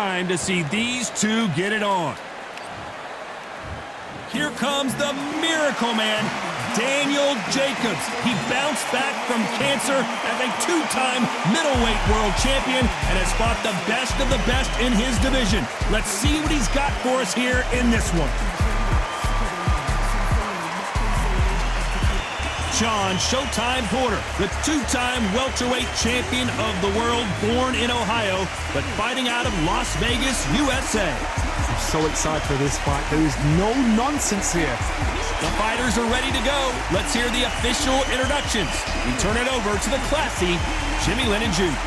time to see these two get it on. Here comes the Miracle Man, Daniel Jacobs. He bounced back from cancer as a two-time middleweight world champion and has fought the best of the best in his division. Let's see what he's got for us here in this one. Shawn Showtime Porter, the two-time welterweight champion of the world, born in Ohio, but fighting out of Las Vegas, USA. I'm so excited for this fight. There is no nonsense here. The fighters are ready to go. Let's hear the official introductions. We turn it over to the classy Jimmy Lennon Jr.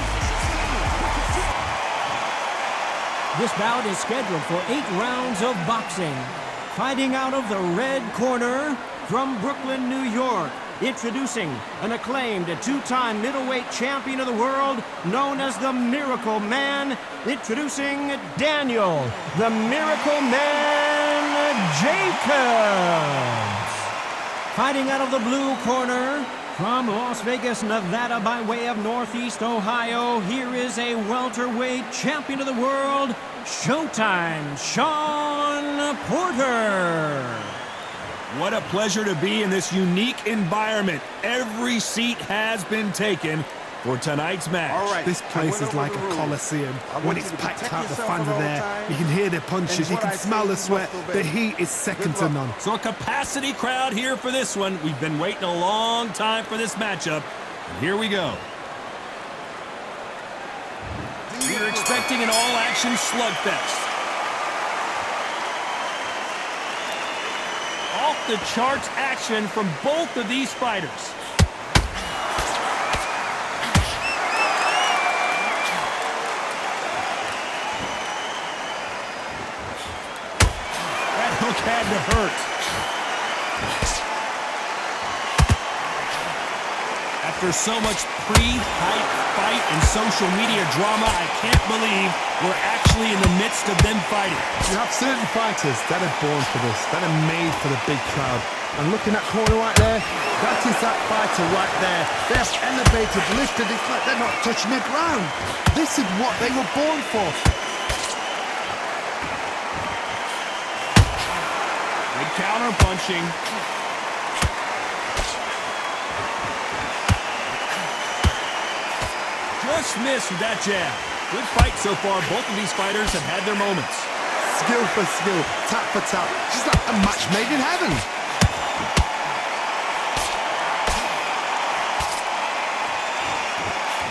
This bout is scheduled for 8 rounds of boxing. Fighting out of the red corner from Brooklyn, New York. Introducing an acclaimed two-time middleweight champion of the world known as the Miracle Man. Introducing Daniel, the Miracle Man Jacobs. Fighting out of the blue corner from Las Vegas, Nevada by way of Northeast Ohio, here is a welterweight champion of the world, Showtime Shawn Porter. What a pleasure to be in this unique environment. Every seat has been taken for tonight's match. All right. This place is like a coliseum. When it's packed out, the fans are there. You can hear their punches, you can smell the sweat. The heat is second to none. So a capacity crowd here for this one. We've been waiting a long time for this matchup. And here we go. We're expecting an all-action slugfest. Off-the-charts action from both of these fighters. That hook had to hurt. After so much pre-hype fight and social media drama, I can't believe we're actually in the midst of them fighting. You have certain fighters that are born for this, that are made for the big crowd. And looking at corner right there, that is that fighter right there. They're elevated, lifted, it's like they're not touching the ground. This is what they were born for. Good counter punching. Just missed with that jab. Good fight so far. Both of these fighters have had their moments. Skill for skill, tap for tap. Just like a match made in heaven.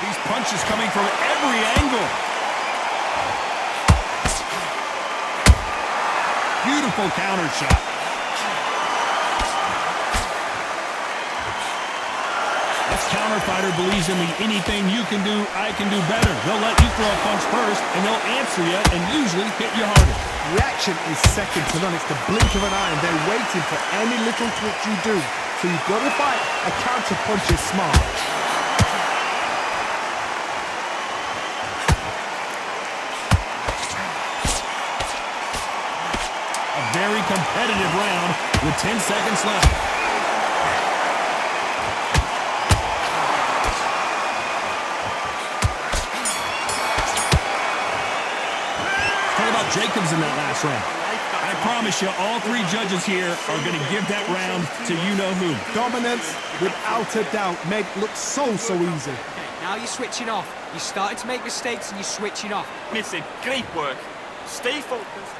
These punches coming from every angle. Beautiful counter shot. This counter fighter believes in the anything you can do, I can do better. They'll let you throw a punch first, and they'll answer you and usually hit you harder. Reaction is second to none. It's the blink of an eye, and they're waiting for any little twitch you do. So you've got to fight. A counter punch is smart. A very competitive round with 10 seconds left. Jacobs in that last round. I promise you, all three judges here are going to give that round to you-know-who. Dominance, without a doubt, made look so easy. Now you're switching off. You're starting to make mistakes and you're switching off. Missing, great work. Stay focused.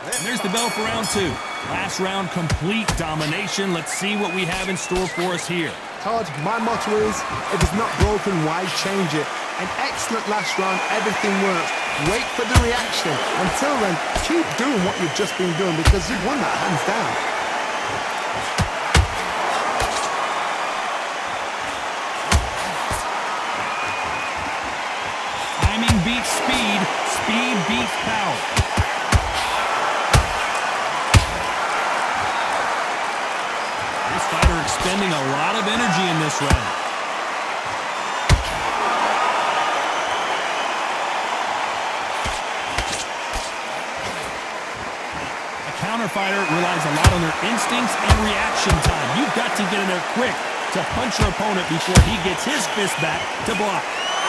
And there's the bell for round 2. Last round, complete domination. Let's see what we have in store for us here. Todd, my motto is, if it's not broken, why change it? An excellent last round, everything works. Wait for the reaction. Until then, keep doing what you've just been doing because you've won that hands down. Timing beats speed, speed beats power. This fighter expending a lot of energy in this round. Fighter relies a lot on their instincts and reaction time. You've got to get in there quick to punch your opponent before he gets his fist back to block.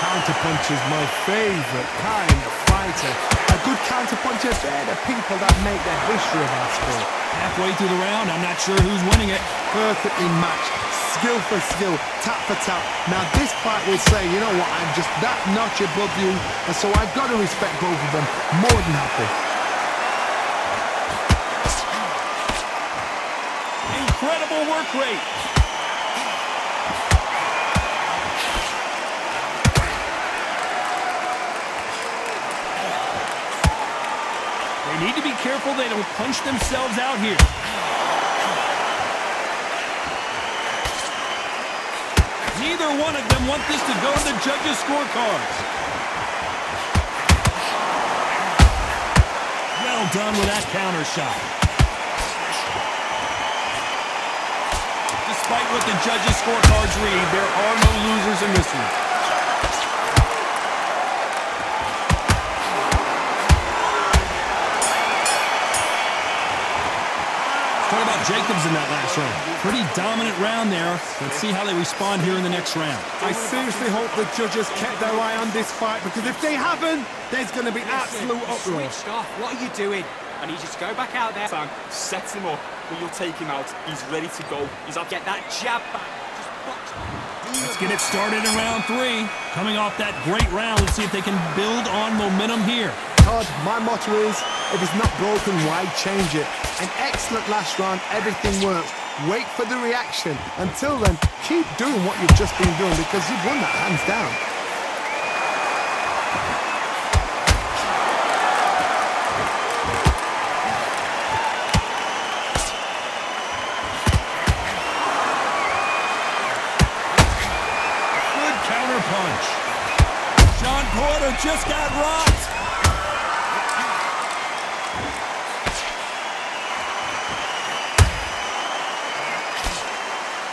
Counterpuncher's my favourite kind of fighter. A good counterpuncher, they're the people that make the history of our sport. Halfway through the round, I'm not sure who's winning it. Perfectly matched, skill for skill, tap for tap. Now this fight will say, you know what, I'm just that notch above you, and so I've got to respect both of them. More than happy. Incredible work rate. They need to be careful they don't punch themselves out here. Neither one of them want this to go to the judges' scorecards. Well done with that counter shot. Despite what the judges' scorecards read, there are no losers in this one. What about Jacobs in that last round? Pretty dominant round there. Let's see how they respond here in the next round. I seriously hope the judges kept their eye on this fight, because if they haven't, there's going to be absolute uproar. Switched off. What are you doing? I need you to go back out there. Sam sets him up, but you'll take him out. He's ready to go. He's up. Get that jab back. Just box. Let's get it started in round 3. Coming off that great round, let's see if they can build on momentum here. Todd, my motto is, if it's not broken, why change it? An excellent last round, everything works. Wait for the reaction. Until then, keep doing what you've just been doing, because you've won that hands down. Good counter punch. Shawn Porter just got rocked.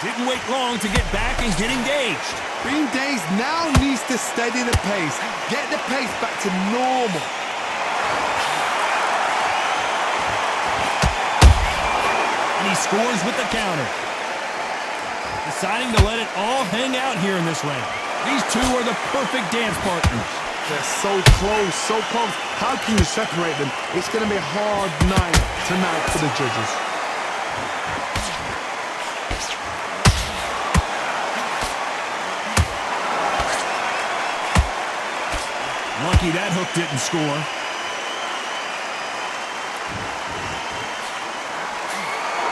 Didn't wait long to get back and get engaged. Bean Days now needs to steady the pace. Get the pace back to normal. And he scores with the counter. Deciding to let it all hang out here in this round. These two are the perfect dance partners. They're so close, so close. How can you separate them? It's going to be a hard night tonight for the judges. Lucky that hook didn't score.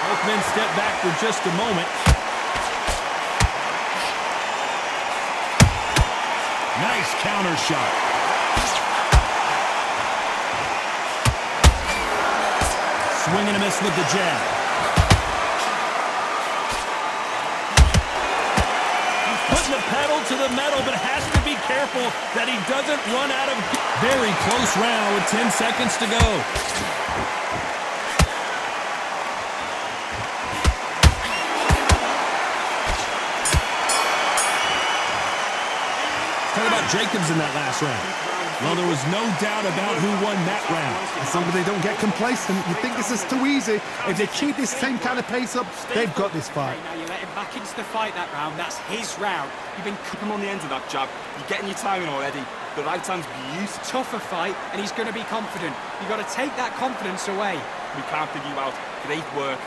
Both men step back for just a moment. Nice counter shot. Swing and a miss with the jab. He's putting the pedal to the metal, but has to be careful that he doesn't run out of... Very close round with 10 seconds to go. Talk about Jacobs in that last round. Well, there was no doubt about who won that round. Somebody don't get complacent. You think this is too easy. If they keep this same kind of pace up, they've got this fight. Now you let him back into the fight that round. That's his round. You've been Keep him on the end of that jab. You're getting your timing already. The right hand's beautiful. tougher fight, and he's going to be confident. You've got to take that confidence away. We can't figure you out. Great work.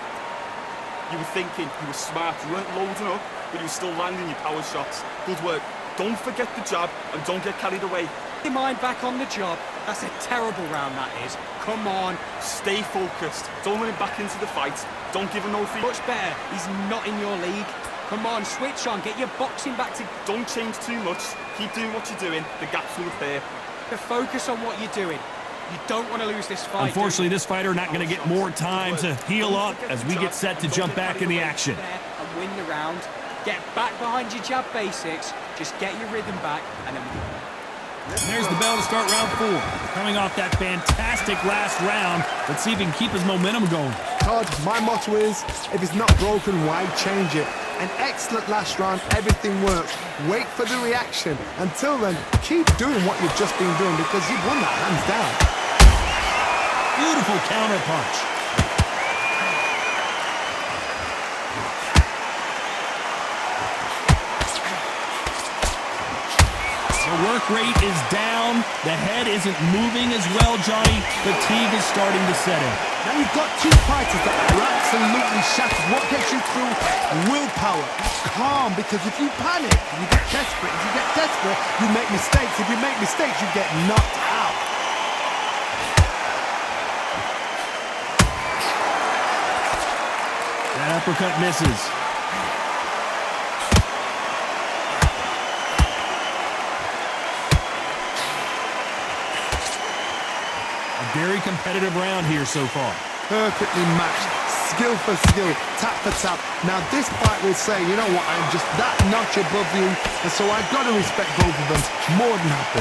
You were thinking, you were smart, you weren't loading up, but you were still landing your power shots. Good work. Don't forget the jab, and don't get carried away. Your mind back on the job. That's a terrible round, that is. Come on. Stay focused. Don't run him back into the fight. Don't give him no free. Much better. He's not in your league. Come on, switch on. Get your boxing back to... Don't change too much. Keep doing what you're doing. The gaps will appear. To focus on what you're doing. You don't want to lose this fight. Unfortunately, this fighter not going to get more time to heal up as we get set to jump back in the action. And win the round. Get back behind your jab basics. Just get your rhythm back, and then... And there's the bell to start round 4. Coming off that fantastic last round, let's see if he can keep his momentum going. Todd, my motto is, if it's not broken, why change it? An excellent last round, everything works. Wait for the reaction. Until then, keep doing what you've just been doing, because you've won that hands down. Beautiful counter punch. The work rate is down. The head isn't moving as well, Johnny. Fatigue is starting to set in. Now you've got two fighters that are absolutely shattered. What gets you through? Willpower. Calm, because if you panic, you get desperate. If you get desperate, you make mistakes. If you make mistakes, you get knocked out. That uppercut misses. Very competitive round here so far. Perfectly matched, skill for skill, tap for tap. Now this fight will say, you know what, I'm just that notch above you, and so I've got to respect both of them more than happy.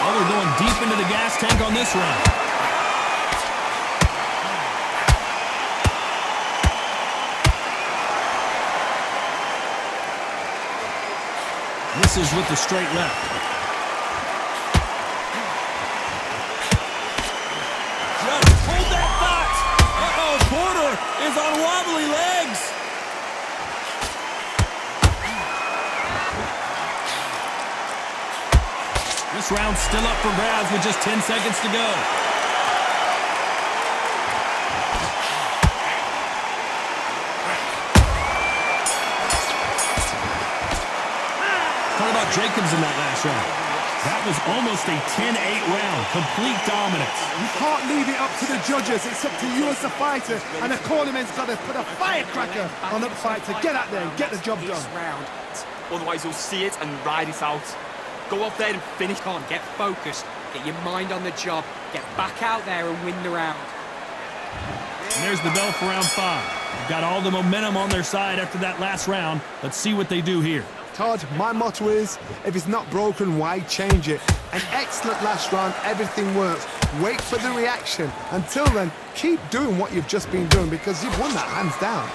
Oh, they're going deep into the gas tank on this round. Misses with the straight left. Just hold that thought. Uh-oh, Porter is on wobbly legs. This round's still up for grabs with just 10 seconds to go. Talk about Jacobs in that last round. That was almost a 10-8 round. Complete dominance. You can't leave it up to the judges. It's up to you as the fighter, and the cornerman's got to put a firecracker on that fight to get out there and get the job done. Round. Otherwise, you'll see it and ride it out. Go up there and finish. Come on, get focused. Get your mind on the job. Get back out there and win the round. And there's the bell for round 5. They've got all the momentum on their side after that last round. Let's see what they do here. Todd, my motto is, if it's not broken, why change it? An excellent last round, everything works. Wait for the reaction. Until then, keep doing what you've just been doing because you've won that hands down.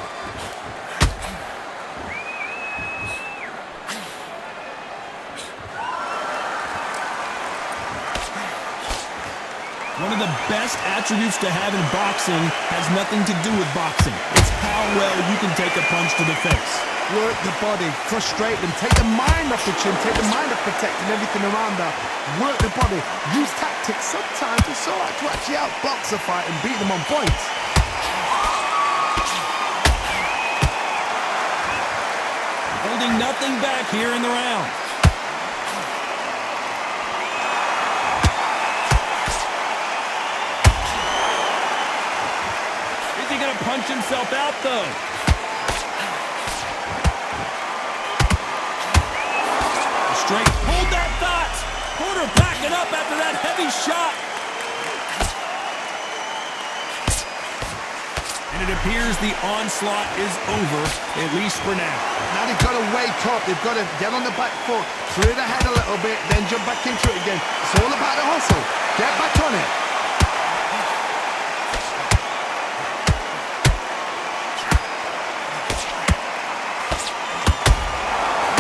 One of the best attributes to have in boxing has nothing to do with boxing. It's how well you can take a punch to the face. Work the body, frustrate them, take the mind off the chin, take the mind off protecting everything around that. Work the body, use tactics. Sometimes it's all right to actually outbox a fight and beat them on points. Holding nothing back here in the round. Is he going to punch himself out, though? Straight. Hold that thought. Porter backing up after that heavy shot. And it appears the onslaught is over, at least for now. Now they've got to wake up. They've got to get on the back foot, clear the head a little bit, then jump back into it again. It's all about the hustle. Get back on it.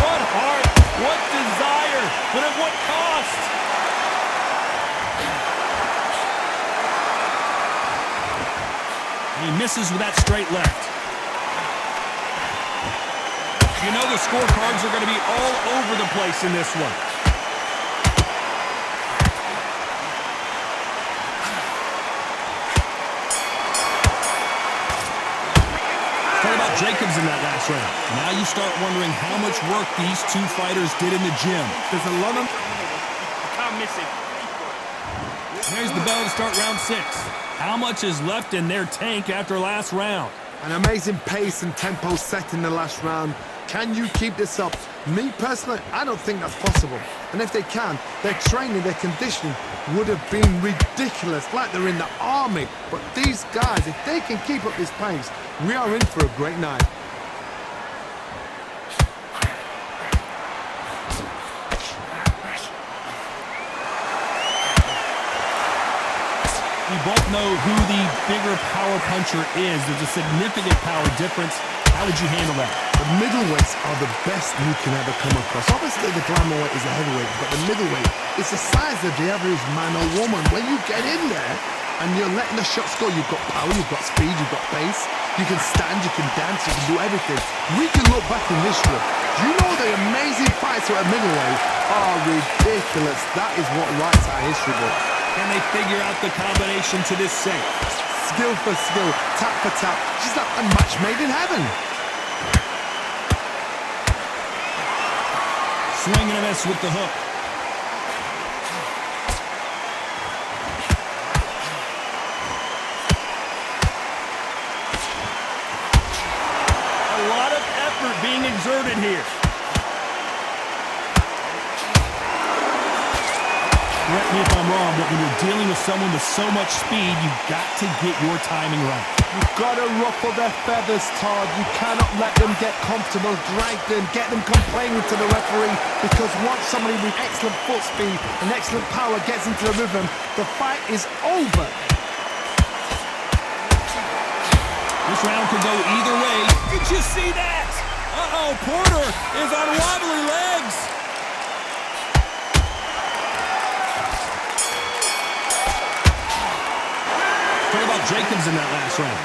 What heart, what desire, but at what cost? He misses with that straight left. You know the scorecards are going to be all over the place in this one. Talk about Jacobs in that last round. Now you start wondering how much work these two fighters did in the gym. There's a lot of... Can't miss it. There's the bell to start round 6. How much is left in their tank after last round? An amazing pace and tempo set in the last round. Can you keep this up? Me personally, I don't think that's possible. And if they can, their training, their conditioning would have been ridiculous, like they're in the army. But these guys, if they can keep up this pace, we are in for a great night. We both know who the bigger power puncher is. There's a significant power difference. How would you handle that? The middleweights are the best you can ever come across. Obviously, the glamour weight is a heavyweight, but the middleweight is the size of the average man or woman. When you get in there, and you're letting the shots go. You've got power, you've got speed, you've got pace. You can stand, you can dance, you can do everything. We can look back in history. Do you know the amazing fights at middleweight are ridiculous? That is what writes our history book. Can they figure out the combination to this sink? Skill for skill, tap for tap. She's like a match made in heaven. Swing and a miss with the hook. A lot of effort being exerted here. Correct me if I'm wrong, but when you're dealing with someone with so much speed, you've got to get your timing right. You've got to ruffle their feathers, Todd. You cannot let them get comfortable, drag them, get them complaining to the referee, because once somebody with excellent foot speed and excellent power gets into the rhythm, the fight is over. This round could go either way. Did you see that? Uh-oh, Porter is on wobbly legs. What about Jacobs in that last round?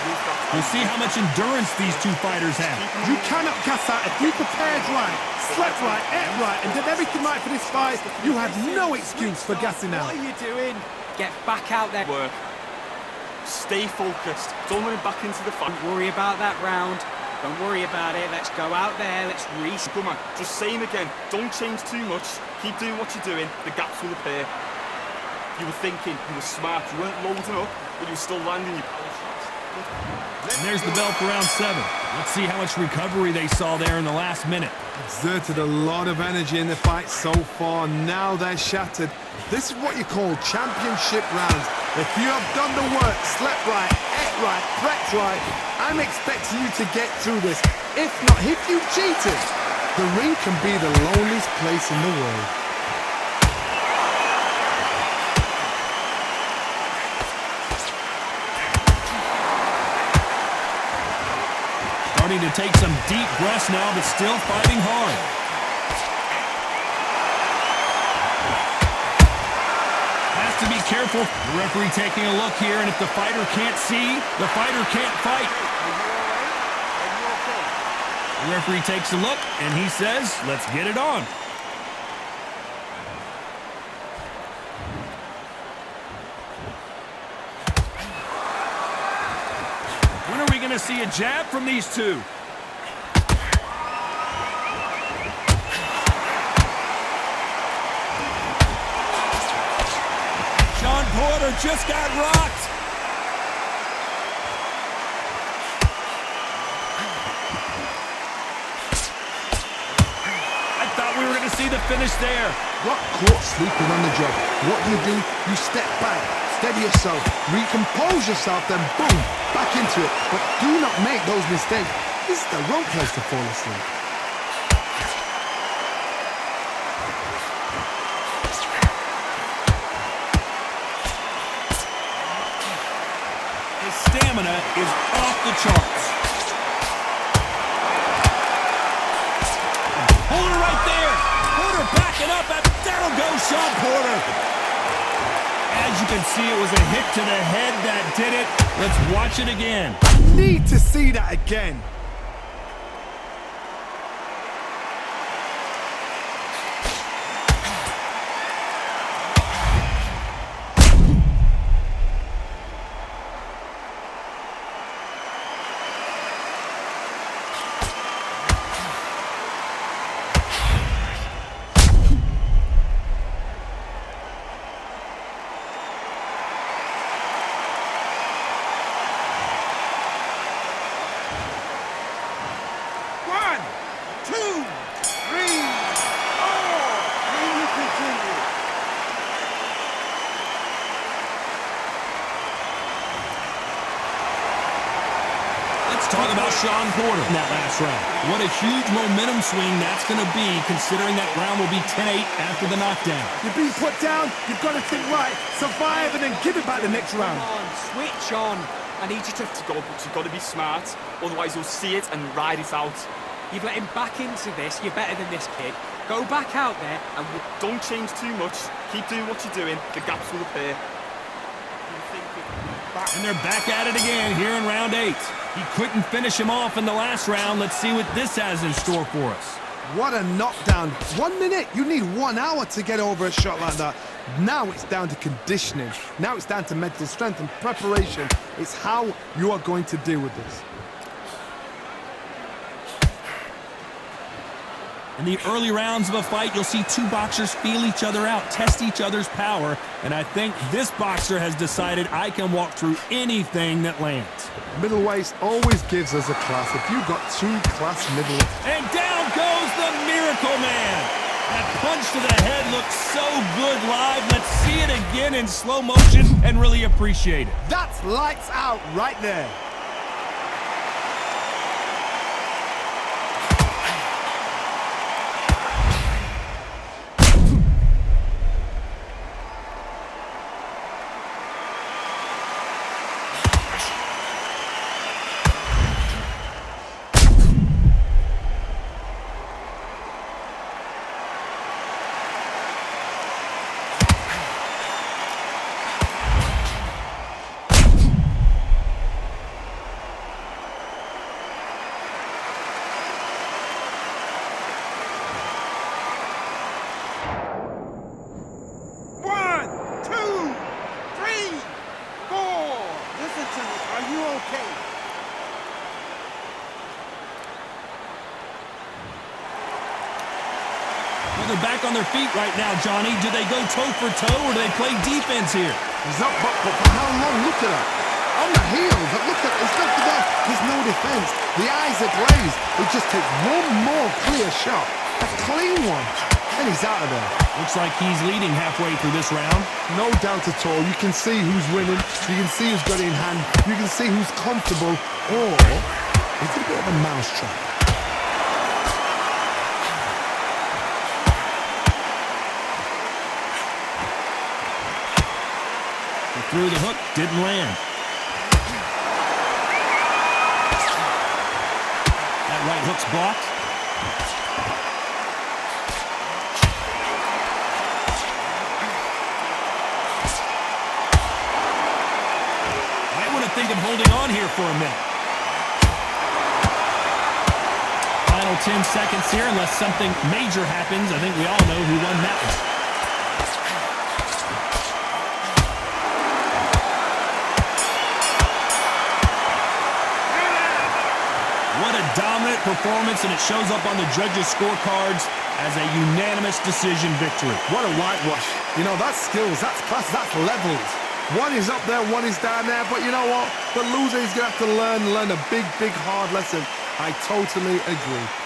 We'll see how much endurance these two fighters have. You cannot gas out. If you prepared right, slept right, ate right, and did everything right for this fight, you had no excuse for gassing out. What are you doing? Get back out there. Work. Stay focused. Don't run back into the fight. Don't worry about that round. Don't worry about it. Let's go out there. Let's reset. Come on, just same again. Don't change too much. Keep doing what you're doing. The gaps will appear. You were thinking, you were smart, you weren't loading up, but you were still landing your power shots. And there's the bell for round 7. Let's see how much recovery they saw there in the last minute. Exerted a lot of energy in the fight so far. Now they're shattered. This is what you call championship rounds. If you have done the work, slept right, ate right, prepped right, I'm expecting you to get through this. If not, if you cheated, the ring can be the loneliest place in the world. Starting to take some deep breaths now, but still fighting hard. Has to be careful. The referee taking a look here, and if the fighter can't see, the fighter can't fight. The referee takes a look, and he says, let's get it on. When are we going to see a jab from these two? Sean Porter just got rocked. I thought we were going to see the finish there. Got caught sleeping on the job. What do? You step back, steady yourself, recompose yourself, then boom, back into it. But do not make those mistakes. This is the wrong place to fall asleep. His stamina is off the charts. Hold it right there. Porter backing up. There goes Sean Porter. As you can see, it was a hit to the head that did it. Let's watch it again. Need to see that again. Talk about Sean Porter in that last round. What a huge momentum swing that's going to be, considering that round will be 10-8 after the knockdown. You're being put down, you've got to think right, survive, and then give it back the next round. Come on, switch on. I need you to Go, but you've got to be smart, otherwise you'll see it and ride it out. You've let him back into this. You're better than this kid. Go back out there and Don't change too much. Keep doing what you're doing. The gaps will appear. You think And they're back at it again here in round 8. He couldn't finish him off in the last round. Let's see what this has in store for us. What a knockdown. 1 minute. You need 1 hour to get over a shot like that. Now it's down to conditioning. Now it's down to mental strength and preparation. It's how you are going to deal with this. In the early rounds of a fight, you'll see two boxers feel each other out, test each other's power, and I think this boxer has decided I can walk through anything that lands. Middleweight always gives us a class. If you've got 2 class middleweight... And down goes the Miracle Man! That punch to the head looks so good live. Let's see it again in slow motion and really appreciate it. That's lights out right there. They're back on their feet right now, Johnny. Do they go toe for toe or do they play defense here? He's up, but for how long? Look at that. On the heels, look at it's not the best. There's no defense. The eyes are glazed. It just takes one more clear shot. A clean one. And he's out of there. Looks like he's leading halfway through this round. No doubt at all. You can see who's winning. You can see who's got it in hand. You can see who's comfortable. Or it's a bit of a mousetrap. Through the hook, didn't land. That right hook's blocked. Might want to think of holding on here for a minute. Final 10 seconds here, unless something major happens. I think we all know who won that one. Dominant performance, and it shows up on the judges' scorecards as a unanimous decision victory. What a whitewash. You know, that's skills, that's class, that's levels. One is up there, one is down there, but you know what? The loser is going to have to learn a big, big, hard lesson. I totally agree.